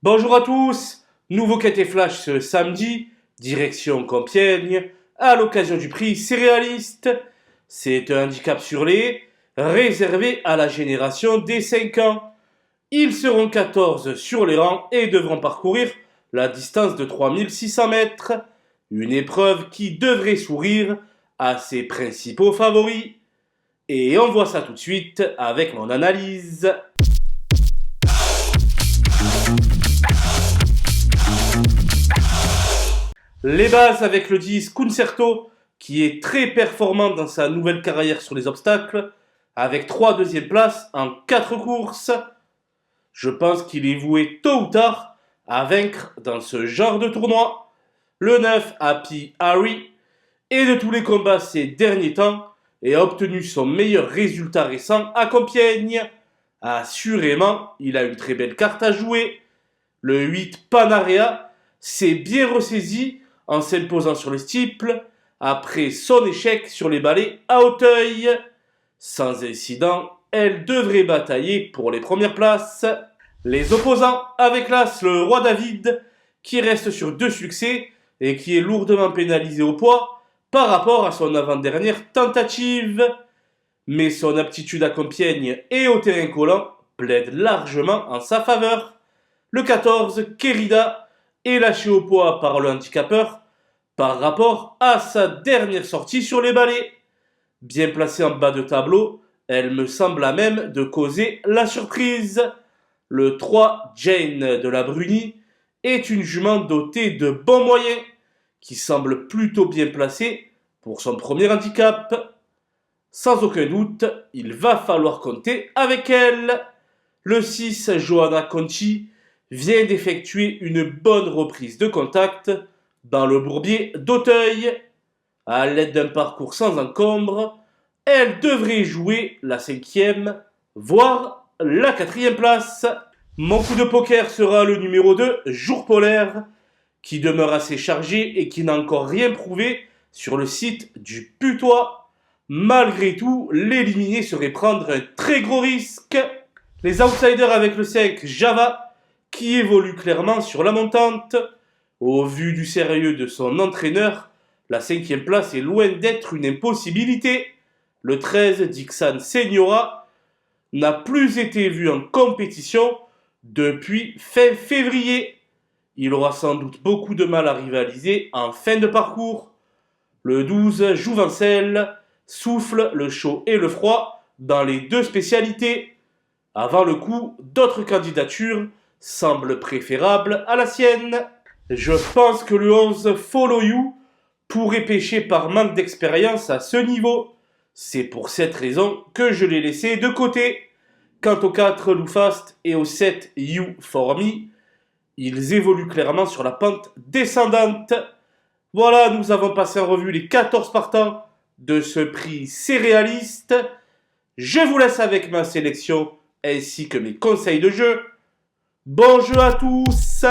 Bonjour à tous, nouveau Quête et Flash ce samedi, direction Compiègne, à l'occasion du prix Céréaliste. C'est un handicap sur les réservé à la génération des 5 ans. Ils seront 14 sur les rangs et devront parcourir la distance de 3600 mètres. Une épreuve qui devrait sourire à ses principaux favoris. Et on voit ça tout de suite avec mon analyse. Les bases avec le 10 Concerto, qui est très performant dans sa nouvelle carrière sur les obstacles, avec 3 deuxièmes places en 4 courses. Je pense qu'il est voué tôt ou tard à vaincre dans ce genre de tournoi. Le 9 Happy Harry, et de tous les combats ces derniers temps, et a obtenu son meilleur résultat récent à Compiègne. Assurément, il a une très belle carte à jouer. Le 8 Panarea s'est bien ressaisi en s'imposant sur le steeple après son échec sur les balais à Auteuil. Sans incident, elle devrait batailler pour les premières places. Les opposants avec l'As, le Roi David, qui reste sur 2 succès et qui est lourdement pénalisé au poids par rapport à son avant-dernière tentative. Mais son aptitude à Compiègne et au terrain collant plaide largement en sa faveur. Le 14, Kérida, est lâché au poids par le handicapeur par rapport à sa dernière sortie sur les balais. Bien placée en bas de tableau, elle me semble à même de causer la surprise. Le 3, Jane de la Bruni, est une jument dotée de bons moyens, qui semble plutôt bien placée pour son premier handicap. Sans aucun doute, il va falloir compter avec elle. Le 6, Johanna Conchi, vient d'effectuer une bonne reprise de contact dans le bourbier d'Auteuil. À l'aide d'un parcours sans encombre, elle devrait jouer la 5e, voire la 4e place. Mon coup de poker sera le numéro 2, Jour Polaire, qui demeure assez chargé et qui n'a encore rien prouvé sur le site du Putois. Malgré tout, l'éliminer serait prendre un très gros risque. Les outsiders avec le 5, Java, qui évolue clairement sur la montante. Au vu du sérieux de son entraîneur, la 5e place est loin d'être une impossibilité. Le 13, Dixan Seniora, n'a plus été vu en compétition depuis fin février. Il aura sans doute beaucoup de mal à rivaliser en fin de parcours. Le 12, Jouvencel, souffle le chaud et le froid dans les 2 spécialités. Avant le coup, d'autres candidatures semblent préférables à la sienne. Je pense que le 11, Follow You, pourrait pêcher par manque d'expérience à ce niveau. C'est pour cette raison que je l'ai laissé de côté. Quant au 4, Loufast, et au 7, You For Me, ils évoluent clairement sur la pente descendante. Voilà, nous avons passé en revue les 14 partants de ce prix Céréaliste. Je vous laisse avec ma sélection ainsi que mes conseils de jeu. Bon jeu à tous!